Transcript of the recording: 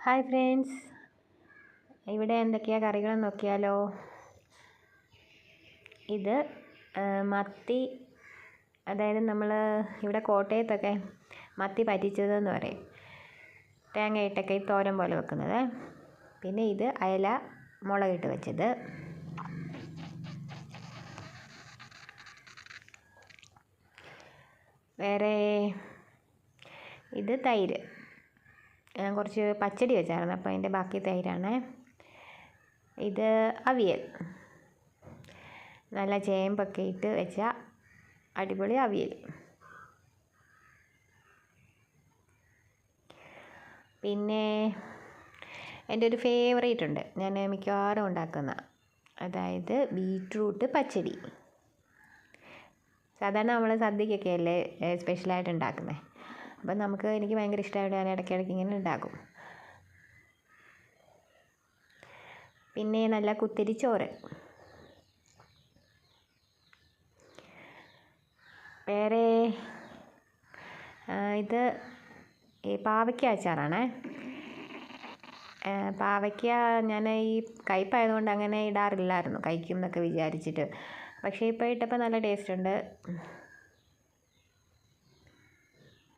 Hi friends, ഇവിടെ എന്തൊക്കെയാണ് കറികളെന്ന് നോക്കിയാലോ. ഇത് മത്തി, അതായത് നമ്മൾ ഇവിടെ കോട്ടയത്തൊക്കെ മത്തി പറ്റിച്ചതെന്ന് പറയും. തേങ്ങയിട്ടൊക്കെ തോരൻ പോലെ വെക്കുന്നത്. പിന്നെ ഇത് അയല മുളകിട്ട് വെച്ചത്. വേറെ ഇത് തൈര്. ഞാൻ കുറച്ച് പച്ചടി വെച്ചായിരുന്നു, അപ്പോൾ അതിൻ്റെ ബാക്കി തൈരാണ്. ഇത് അവിയൽ, നല്ല ചേമ്പൊക്കെ ഇട്ട് വെച്ച അടിപൊളി അവിയൽ. പിന്നെ എൻ്റെ ഒരു ഫേവറേറ്റ് ഉണ്ട്, ഞാൻ മിക്കവാറും ഉണ്ടാക്കുന്ന, അതായത് ബീറ്റ്റൂട്ട് പച്ചടി. സാധാരണ നമ്മൾ സദ്യക്കൊക്കെ അല്ലേ സ്പെഷ്യലായിട്ട് ഉണ്ടാക്കുന്നത്. അപ്പം എനിക്ക് ഭയങ്കര ഇഷ്ടമായിട്ട് ഞാൻ ഇടയ്ക്കിടയ്ക്ക് ഇങ്ങനെ ഉണ്ടാക്കും. പിന്നെ നല്ല കുത്തിരിച്ചോറ്. വേറെ ഇത് ഈ പാവയ്ക്ക അച്ചാറാണ്. പാവയ്ക്ക ഞാൻ ഈ കയ്പ്പായതുകൊണ്ട് അങ്ങനെ ഇടാറില്ലായിരുന്നു, കഴിക്കും എന്നൊക്കെ വിചാരിച്ചിട്ട്. പക്ഷേ ഇപ്പോൾ ഇട്ടപ്പോൾ നല്ല ടേസ്റ്റ് ഉണ്ട്.